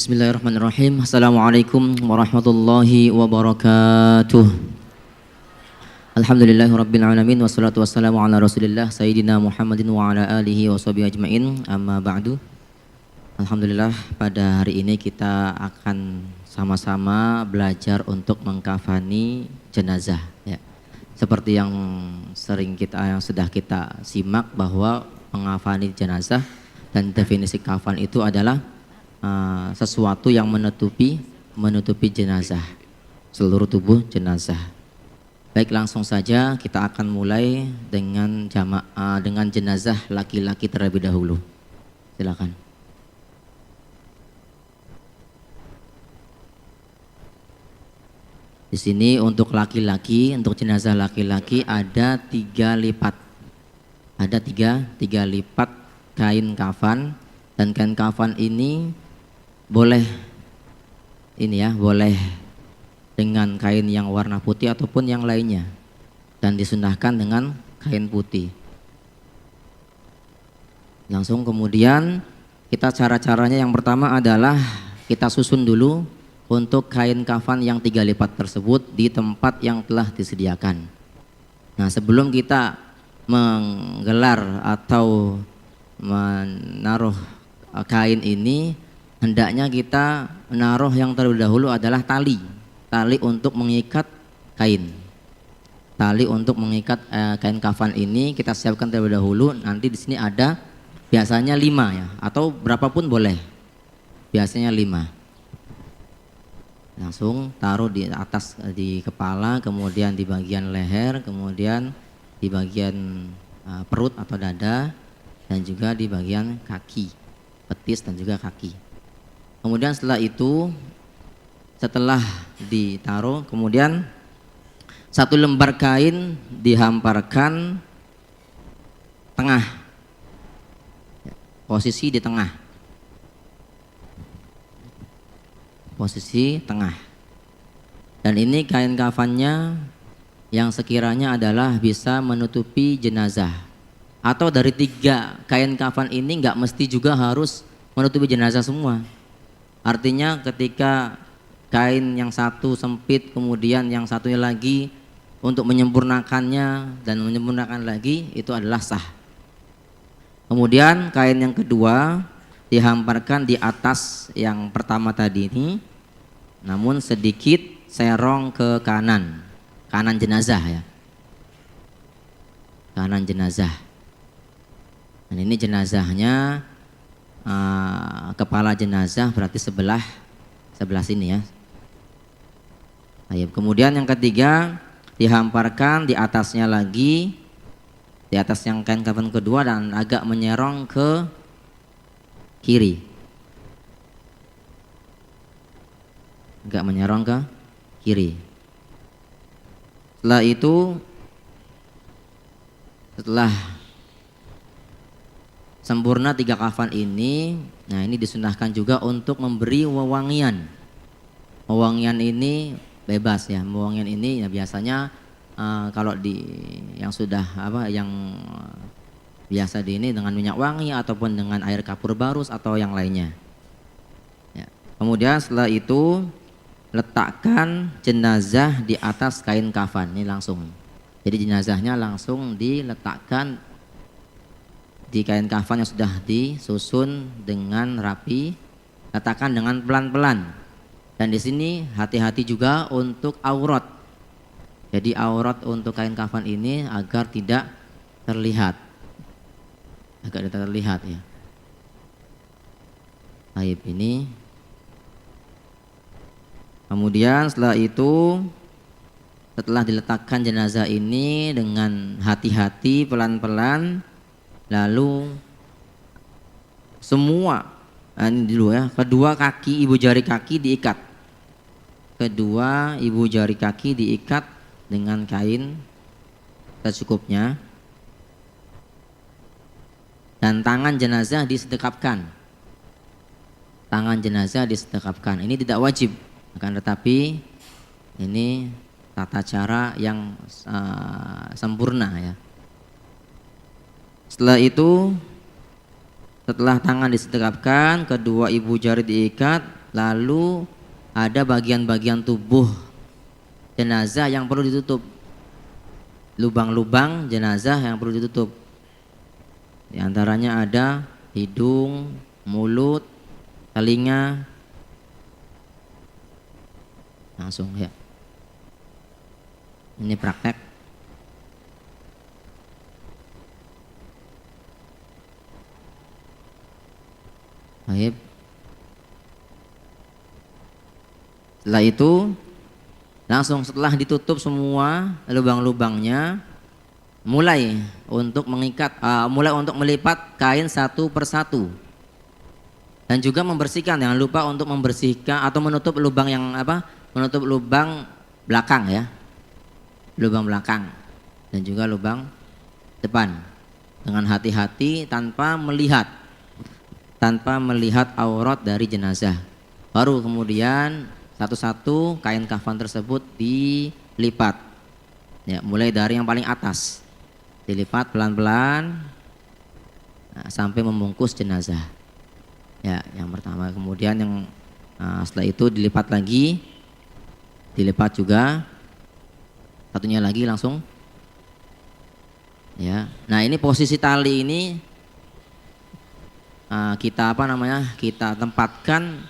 Bismillahirrahmanirrahim. Assalamualaikum warahmatullahi wabarakatuh. Alhamdulillahirabbil alamin wassalatu wassalamu ala Rasulillah sayyidina Muhammadin wa ala alihi washabihi ajmain. Amma ba'du. Alhamdulillah, pada hari ini kita akan sama-sama belajar untuk mengkafani jenazah ya. Seperti yang sudah kita simak bahwa mengkafani jenazah dan definisi kafan itu adalah sesuatu yang menutupi jenazah, seluruh tubuh jenazah. Baik, langsung saja kita akan mulai dengan jenazah laki-laki terlebih dahulu. Silakan. Di sini untuk laki-laki, untuk jenazah laki-laki ada tiga lipat kain kafan, dan kain kafan ini boleh dengan kain yang warna putih ataupun yang lainnya, dan disunahkan dengan kain putih. Langsung kemudian cara-caranya yang pertama adalah kita susun dulu untuk kain kafan yang tiga lipat tersebut di tempat yang telah disediakan. Nah, sebelum kita menggelar atau menaruh kain ini, hendaknya kita menaruh yang terlebih dahulu adalah tali untuk mengikat kain. Tali untuk mengikat kain kafan ini kita siapkan terlebih dahulu. Nanti di sini ada biasanya 5 ya, atau berapapun boleh. Biasanya 5. Langsung taruh di atas, di kepala, kemudian di bagian leher, kemudian di bagian perut atau dada, dan juga di bagian kaki, petis dan juga kaki. Kemudian setelah ditaruh, kemudian satu lembar kain dihamparkan tengah, posisi di tengah, dan ini kain kafannya yang sekiranya adalah bisa menutupi jenazah. Atau dari 3 kain kafan ini nggak mesti juga harus menutupi jenazah semua. Artinya ketika kain yang satu sempit, kemudian yang satunya lagi untuk menyempurnakannya dan menyempurnakan lagi, itu adalah sah. Kemudian kain yang kedua dihamparkan di atas yang pertama tadi ini, namun sedikit serong ke kanan jenazah ya, kanan jenazah. Dan ini jenazahnya, kepala jenazah berarti sebelah sini ya. Kemudian yang ketiga dihamparkan di atasnya lagi, di atas yang kain kafan kedua, dan agak menyerong ke kiri, setelah sempurna 3 kafan ini, nah ini disunahkan juga untuk memberi wewangian. Wewangian ini bebas ya. Wewangian ini ya biasanya kalau yang biasa ini dengan minyak wangi ataupun dengan air kapur barus atau yang lainnya. Ya. Kemudian setelah itu letakkan jenazah di atas kain kafan ini langsung. Jadi jenazahnya langsung diletakkan di kain kafan yang sudah disusun dengan rapi, letakkan dengan pelan-pelan. Dan di sini hati-hati juga untuk aurat. Jadi aurat untuk kain kafan ini agar tidak terlihat, ya. Ini. Kemudian setelah diletakkan jenazah ini dengan hati-hati, pelan-pelan, lalu semua ini dulu ya, kedua ibu jari kaki diikat dengan kain secukupnya, dan tangan jenazah disedekapkan. Ini tidak wajib, akan tetapi ini tata cara yang sempurna ya. Setelah tangan disedekapkan, kedua ibu jari diikat, lalu ada bagian-bagian tubuh jenazah yang perlu ditutup. Lubang-lubang jenazah yang perlu ditutup. Di antaranya ada hidung, mulut, telinga. Langsung ya. Ini praktek. Baik. Setelah itu langsung setelah ditutup semua lubang-lubangnya, mulai untuk mengikat, mulai untuk melipat kain satu persatu, dan juga membersihkan. Jangan lupa untuk membersihkan atau menutup lubang yang menutup lubang belakang ya, lubang belakang dan juga lubang depan dengan hati-hati tanpa melihat aurat dari jenazah. Baru kemudian satu-satu kain kafan tersebut dilipat. Ya, mulai dari yang paling atas dilipat pelan-pelan sampai membungkus jenazah. Ya, yang pertama. Kemudian yang setelah itu dilipat lagi, dilipat juga, satunya lagi langsung. Ya, nah ini posisi tali ini kita kita tempatkan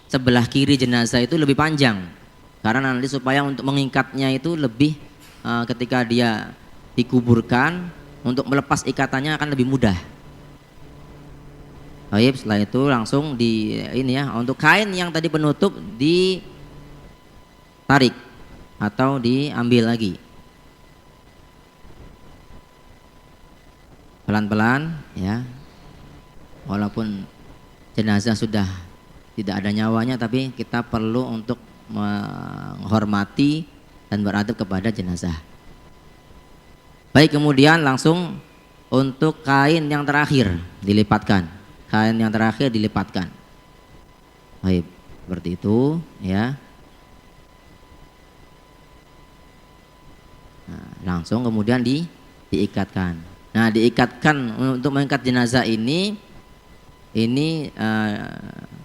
sebelah kiri jenazah itu lebih panjang, karena nanti supaya untuk mengikatnya itu lebih ketika dia dikuburkan, untuk melepas ikatannya akan lebih mudah. Baik, setelah itu langsung untuk kain yang tadi penutup ditarik atau diambil lagi pelan-pelan ya, walaupun jenazah sudah tidak ada nyawanya, tapi kita perlu untuk menghormati dan beradab kepada jenazah. Baik, kemudian langsung untuk kain yang terakhir dilipatkan. Kain yang terakhir dilipatkan. Baik, seperti itu ya. Nah, langsung kemudian diikatkan. Nah, diikatkan untuk mengikat jenazah ini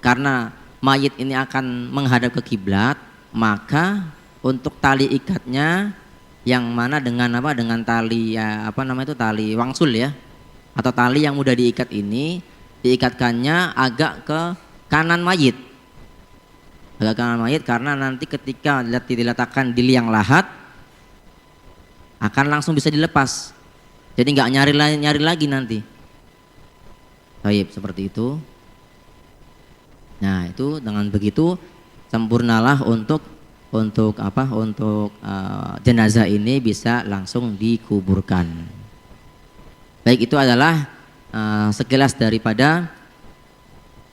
karena mayit ini akan menghadap ke kiblat, maka untuk tali ikatnya yang mana dengan tali tali wangsul ya, atau tali yang mudah diikat ini, diikatkannya agak ke kanan mayit. Agak kanan mayit karena nanti ketika diletakkan di liang lahat akan langsung bisa dilepas. Jadi nggak nyari lagi nanti. Baik, seperti itu. Nah, itu dengan begitu sempurnalah untuk jenazah ini bisa langsung dikuburkan. Baik, itu adalah sekilas daripada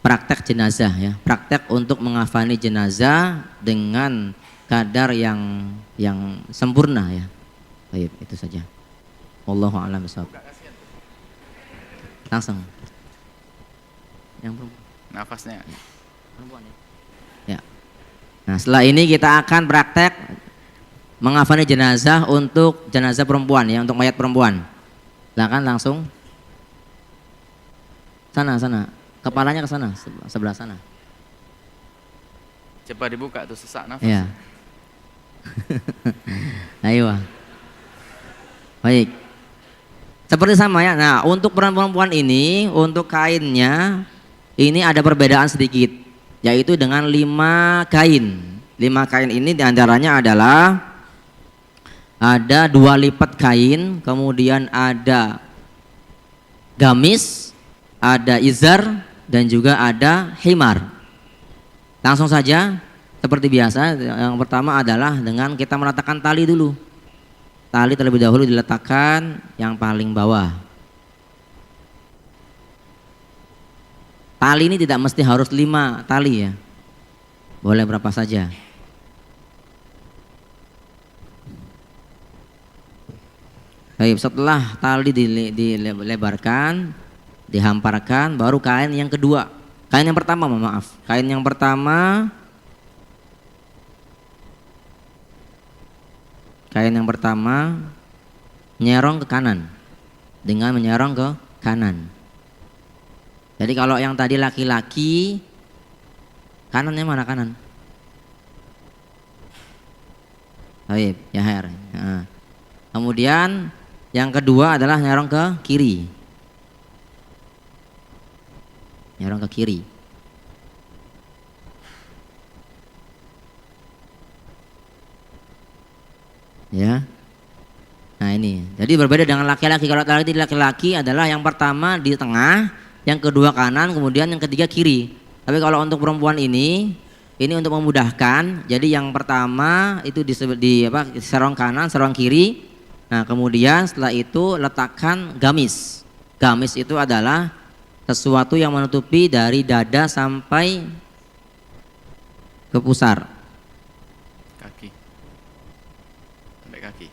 praktek jenazah ya, praktek untuk mengafani jenazah dengan kadar yang sempurna ya. Baik, itu saja. Wallahu a'lam bishawab. Langsung. Yang perempuan. Nafasnya. Perempuan ya. Nah, setelah ini kita akan praktek mengafani jenazah untuk jenazah perempuan ya, untuk mayat perempuan. Silakan langsung. Sana. Kepalanya ke sana, sebelah sana. Coba dibuka tuh, sesak nafas. Ya. Ayo. Baik. Seperti sama ya. Nah, untuk perempuan ini, untuk kainnya ini ada perbedaan sedikit, yaitu dengan 5 kain. 5 kain ini diantaranya adalah ada 2 lipat kain, kemudian ada gamis, ada izar, dan juga ada himar. Langsung saja seperti biasa, yang pertama adalah dengan kita meletakkan tali dulu. Tali terlebih dahulu diletakkan yang paling bawah. Tali ini tidak mesti harus 5 tali ya, boleh berapa saja. Baik, setelah tali dilebarkan, dihamparkan, baru kain yang kedua. Kain yang pertama, kain yang pertama nyerong ke kanan, dengan menyerong ke kanan. Jadi kalau yang tadi laki-laki Kanannya mana kanan? Baik, yaher. Nah. Kemudian yang kedua adalah nyerong ke kiri. Nyerong ke kiri. Ya. Nah ini, jadi berbeda dengan laki-laki. Kalau laki-laki adalah yang pertama di tengah, yang kedua kanan, kemudian yang ketiga kiri. Tapi kalau untuk perempuan ini untuk memudahkan. Jadi yang pertama itu di serong kanan, serong kiri. Nah kemudian setelah itu letakkan gamis. Gamis itu adalah sesuatu yang menutupi dari dada sampai ke pusar. Kaki. Sampai kaki.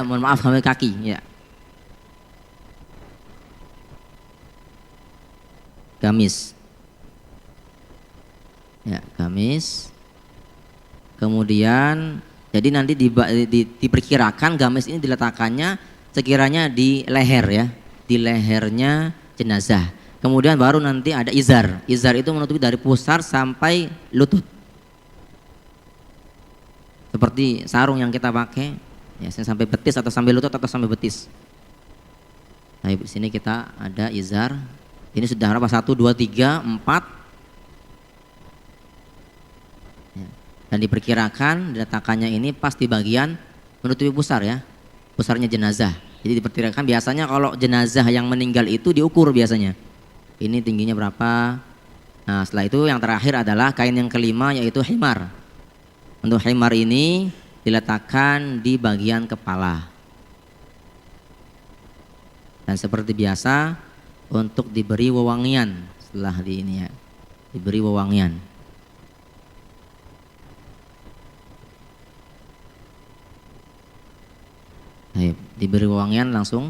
Mohon maaf, sampai kaki, ya. Gamis. Ya, gamis. Kemudian jadi nanti diperkirakan gamis ini diletakkannya sekiranya di leher ya, di lehernya jenazah. Kemudian baru nanti ada izar. Izar itu menutupi dari pusar sampai lutut. Seperti sarung yang kita pakai, ya sampai betis atau sampai lutut atau sampai betis. Nah, di sini kita ada izar. Ini sudah berapa? 1, 2, 3, 4. Ya. Dan diperkirakan diletakkannya ini pas di bagian menutupi pusar ya, pusarnya jenazah. Jadi diperkirakan biasanya kalau jenazah yang meninggal itu diukur biasanya. Ini tingginya berapa? Nah setelah itu yang terakhir adalah kain yang kelima yaitu himar. Untuk himar ini diletakkan di bagian kepala. Dan seperti biasa untuk diberi wewangian setelah di ini ya, diberi wewangian. Diberi wewangian langsung.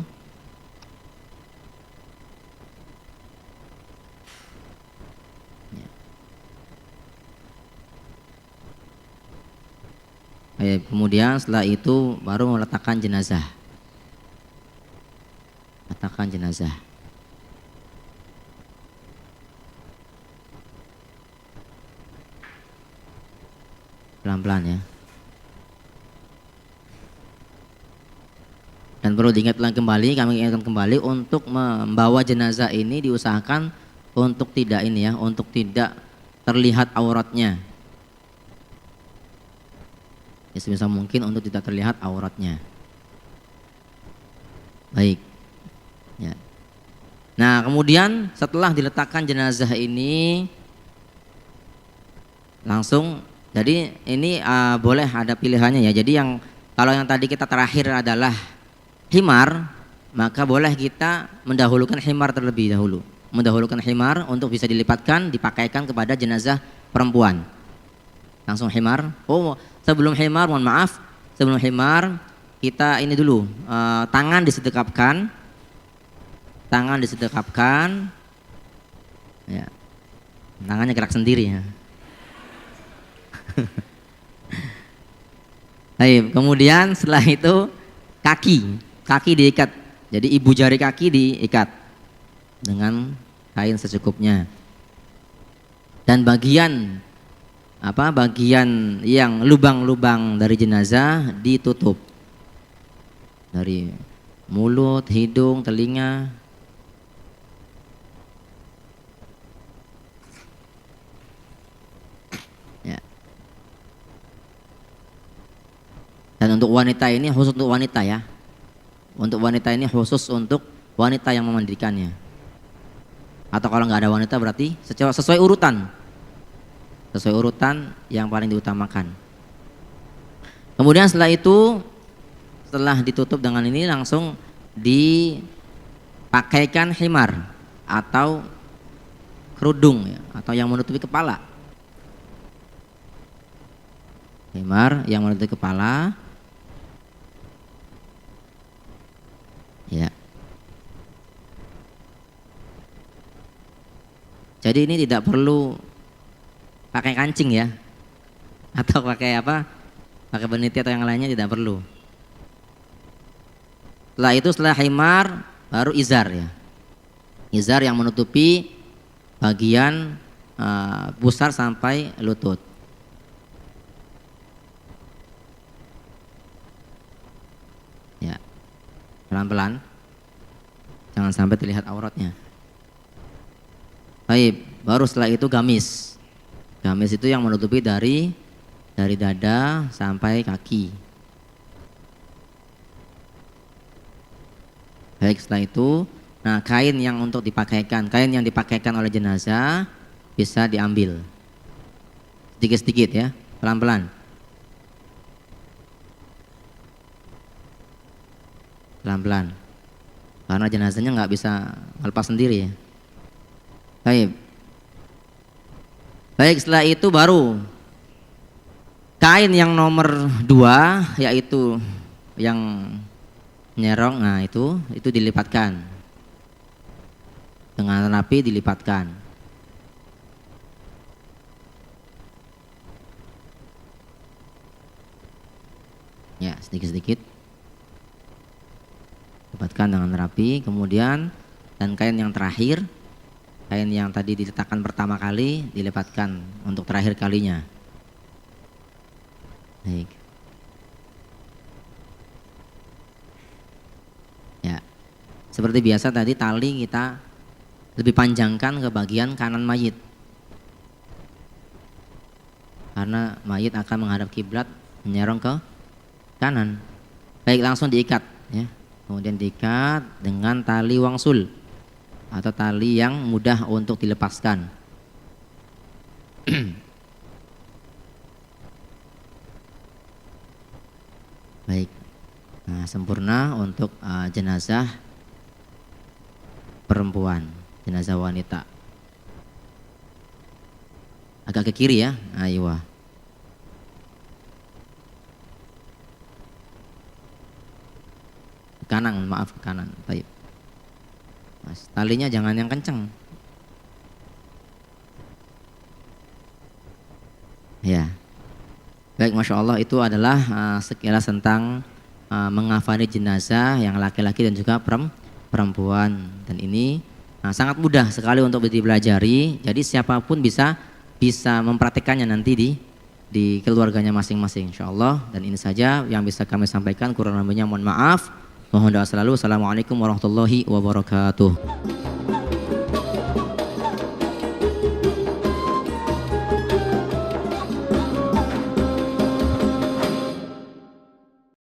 Kemudian setelah itu baru meletakkan jenazah. Letakkan jenazah. Pelan-pelan ya. Dan perlu diingatkan kembali, kami ingatkan kembali untuk membawa jenazah ini diusahakan untuk tidak ini ya, untuk tidak terlihat auratnya. Ya, sebisa mungkin untuk tidak terlihat auratnya. Baik. Ya. Nah, kemudian setelah diletakkan jenazah ini langsung, jadi ini boleh ada pilihannya ya. Jadi kalau yang tadi kita terakhir adalah himar, maka boleh kita mendahulukan himar terlebih dahulu. Mendahulukan himar untuk bisa dilipatkan, dipakaikan kepada jenazah perempuan. Langsung himar. Oh, sebelum himar, mohon maaf, sebelum himar kita ini dulu, tangan disedekapkan. Tangan disedekapkan. Ya. Tangannya gerak sendiri ya. Baik, kemudian setelah itu kaki diikat. Jadi ibu jari kaki diikat dengan kain secukupnya. Dan bagian yang lubang-lubang dari jenazah ditutup. Dari mulut, hidung, telinga. Ya. Dan untuk wanita ini khusus untuk wanita ya. Untuk wanita ini khusus untuk wanita yang memandikannya. Atau kalau nggak ada wanita berarti sesuai urutan. Sesuai urutan yang paling diutamakan. Kemudian setelah itu, setelah ditutup dengan ini langsung dipakaikan himar atau kerudung ya, atau yang menutupi kepala. Himar yang menutupi kepala. Ya. Jadi ini tidak perlu pakai kancing ya, atau pakai pakai beniti atau yang lainnya, tidak perlu. Setelah himar baru izar ya. Izar yang menutupi bagian pusar sampai lutut. Ya, pelan-pelan, jangan sampai terlihat auratnya. Baik, baru setelah itu gamis. Gamis itu yang menutupi dari dada sampai kaki. Baik, setelah itu, nah kain yang untuk dipakaikan, kain yang dipakaikan oleh jenazah bisa diambil sedikit-sedikit ya, pelan-pelan. Pelan-pelan, karena jenazahnya nggak bisa melepas sendiri ya. Baik. Baik, setelah itu baru kain yang nomor 2, yaitu yang nyerong, nah itu dilipatkan dengan rapi, dilipatkan. Ya, sedikit-sedikit lipatkan dengan rapi. Kemudian dan kain yang terakhir, kain yang tadi diletakkan pertama kali dilipatkan untuk terakhir kalinya. Baik. Ya, seperti biasa tadi tali kita lebih panjangkan ke bagian kanan mayit, karena mayit akan menghadap kiblat, menyerong ke kanan. Baik, langsung diikat ya. Kemudian diikat dengan tali wangsul atau tali yang mudah untuk dilepaskan. Baik. Nah, sempurna untuk jenazah perempuan, jenazah wanita. Agak ke kiri ya. Ayo. Kanan, maaf, ke kanan. Baik. Mas, talinya jangan yang kenceng. Ya. Baik, Masya Allah, itu adalah sekilas tentang mengafani jenazah yang laki-laki dan juga perempuan. Dan ini sangat mudah sekali untuk dipelajari. Jadi siapapun bisa mempraktikkannya nanti di keluarganya masing-masing, insya Allah. Dan ini saja yang bisa kami sampaikan. Kurang lebihnya mohon maaf. Mohon doa selalu. Assalamualaikum warahmatullahi wabarakatuh.